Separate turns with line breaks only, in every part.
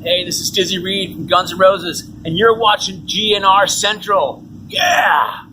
Hey, this is Dizzy Reed from Guns N' Roses, and you're watching GNR Central. Yeah!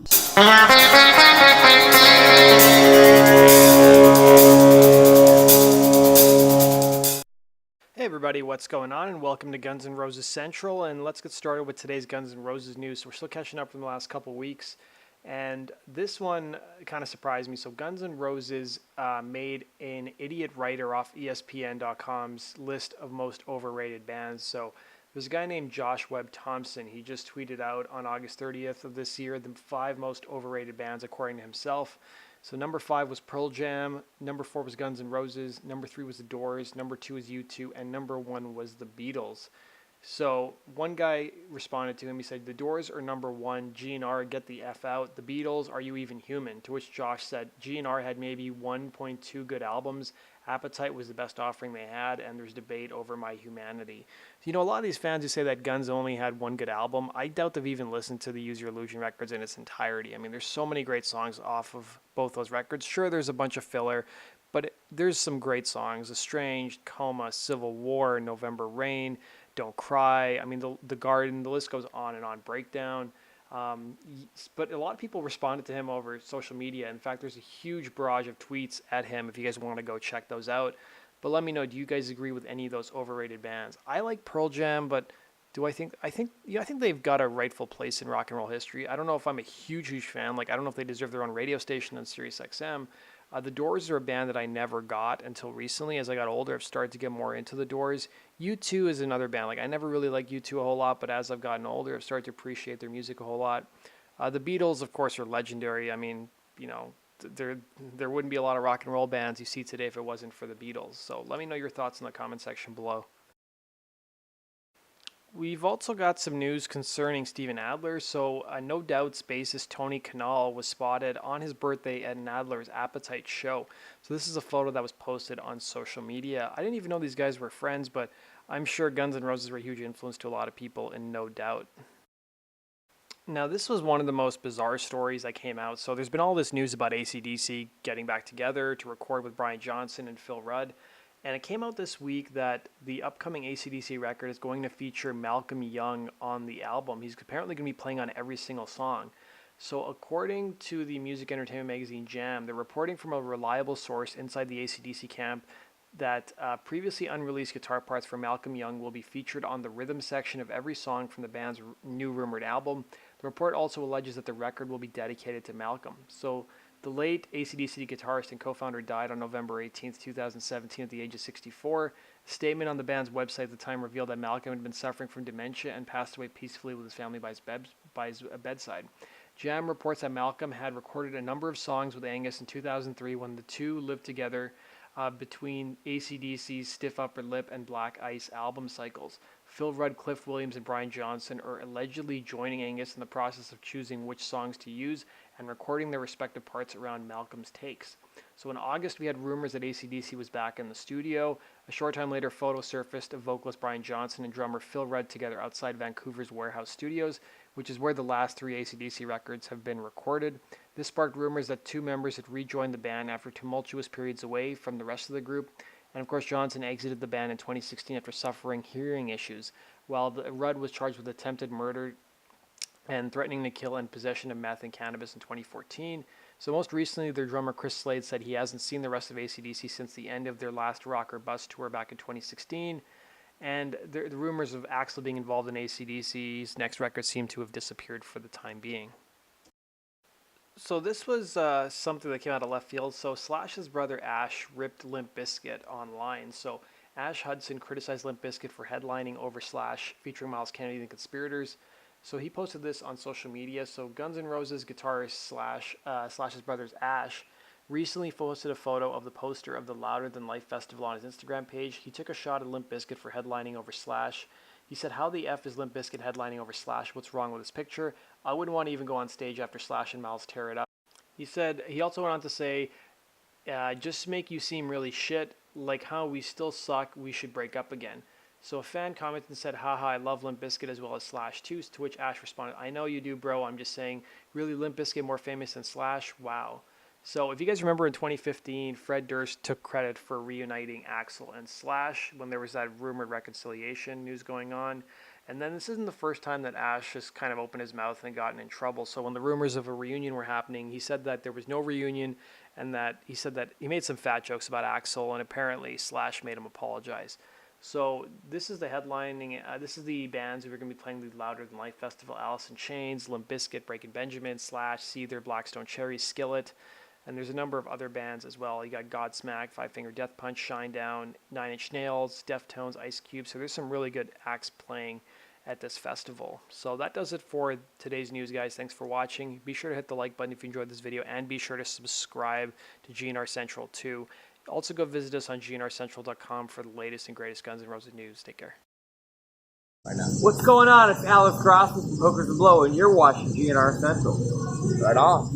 Hey everybody, what's going on? And welcome to Guns N' Roses Central, and let's get started with today's Guns N' Roses news. So we're still catching up from the last couple weeks, and this one kind of surprised me. So Guns N' Roses made an idiot writer off ESPN.com's list of most overrated bands. So there's a guy named Josh Webb Thompson. He just tweeted out on August 30th of this year the 5 most overrated bands according to himself. So number 5 was Pearl Jam, number 4 was Guns N' Roses, number 3 was The Doors, number 2 was U2, and number 1 was The Beatles. So one guy responded to him, he said, "The Doors are number 1, GNR, get the F out. The Beatles, are you even human?" To which Josh said, GNR had maybe 1.2 good albums, Appetite was the best offering they had, and there's debate over my humanity. You know, a lot of these fans who say that Guns only had one good album, I doubt they've even listened to the Use Your Illusion records in its entirety. I mean, there's so many great songs off of both those records. Sure, there's a bunch of filler, but there's some great songs. Estranged, Coma, Civil War, November Rain, Don't Cry. I mean, the Garden, the list goes on and on. Breakdown. But a lot of people responded to him over social media. In fact, there's a huge barrage of tweets at him if you guys want to go check those out. But let me know, do you guys agree with any of those overrated bands? I like Pearl Jam, but I think they've got a rightful place in rock and roll history. I don't know if I'm a huge fan. Like, I don't know if they deserve their own radio station on Sirius XM. The Doors are a band that I never got until recently. As I got older, I've started to get more into the Doors. U2 is another band. Like, I never really liked U2 a whole lot, but as I've gotten older, I've started to appreciate their music a whole lot. The Beatles, of course, are legendary. I mean, you know, there wouldn't be a lot of rock and roll bands you see today if it wasn't for the Beatles. So let me know your thoughts in the comment section below. We've also got some news concerning Steven Adler. So No Doubt's bassist Tony Kanal was spotted on his birthday at an Adler's Appetite show. So this is a photo that was posted on social media. I didn't even know these guys were friends, but I'm sure Guns N' Roses were a huge influence to a lot of people in No Doubt. Now, this was one of the most bizarre stories that came out. So there's been all this news about AC/DC getting back together to record with Brian Johnson and Phil Rudd. And it came out this week that the upcoming AC/DC record is going to feature Malcolm Young on the album. He's apparently going to be playing on every single song. So according to the music entertainment magazine Jam, they're reporting from a reliable source inside the AC/DC camp that previously unreleased guitar parts for Malcolm Young will be featured on the rhythm section of every song from the band's new rumored album. The report also alleges that the record will be dedicated to Malcolm. So the late AC/DC guitarist and co-founder died on November 18, 2017 at the age of 64. A statement on the band's website at the time revealed that Malcolm had been suffering from dementia and passed away peacefully with his family by his bedside. Jam reports that Malcolm had recorded a number of songs with Angus in 2003 when the two lived together between AC/DC's Stiff Upper Lip and Black Ice album cycles. Phil Rudd, Cliff Williams, and Brian Johnson are allegedly joining Angus in the process of choosing which songs to use and recording their respective parts around Malcolm's takes. So in August, we had rumors that AC/DC was back in the studio. A short time later, photos surfaced of vocalist Brian Johnson and drummer Phil Rudd together outside Vancouver's Warehouse Studios, which is where the last 3 AC/DC records have been recorded. This sparked rumors that 2 members had rejoined the band after tumultuous periods away from the rest of the group. And of course, Johnson exited the band in 2016 after suffering hearing issues, while Rudd was charged with attempted murder and threatening to kill and possession of meth and cannabis in 2014. So most recently, their drummer Chris Slade said he hasn't seen the rest of AC/DC since the end of their last Rock or Bust tour back in 2016. And the rumors of Axl being involved in AC/DC's next record seem to have disappeared for the time being. So this was something that came out of left field. So Slash's brother Ash ripped Limp Bizkit online. So Ash Hudson criticized Limp Bizkit for headlining over Slash, featuring Miles Kennedy and the Conspirators. So he posted this on social media. So Guns N' Roses guitarist Slash's brother's Ash recently posted a photo of the poster of the Louder Than Life Festival on his Instagram page. He took a shot at Limp Bizkit for headlining over Slash. He said, "How the F is Limp Bizkit headlining over Slash? What's wrong with this picture? I wouldn't want to even go on stage after Slash and Miles tear it up." He also went on to say, "Just to make you seem really shit, like how we still suck, we should break up again." So a fan commented and said, "Haha, I love Limp Bizkit as well as Slash too," to which Ash responded, "I know you do, bro. I'm just saying, really Limp Bizkit more famous than Slash? Wow." So if you guys remember in 2015, Fred Durst took credit for reuniting Axl and Slash when there was that rumored reconciliation news going on. And then this isn't the first time that Ash just kind of opened his mouth and gotten in trouble. So when the rumors of a reunion were happening, he said that there was no reunion, and that he said that he made some fat jokes about Axl, and apparently Slash made him apologize. So this is the headlining. This is the bands who are going to be playing the Louder Than Life Festival: Alice in Chains, Limp Bizkit, Breaking Benjamin, Slash, Seether, Blackstone Cherry, Skillet. And there's a number of other bands as well. You got Godsmack, Five Finger Death Punch, Shinedown, Nine Inch Nails, Deftones, Ice Cube. So there's some really good acts playing at this festival. So that does it for today's news, guys. Thanks for watching. Be sure to hit the like button if you enjoyed this video, and be sure to subscribe to GNR Central too. Also go visit us on gnrcentral.com for the latest and greatest Guns N' Roses news. Take care.
What's going on? It's Alex Cross from Hookers and Blow, and you're watching GNR Central. Right on.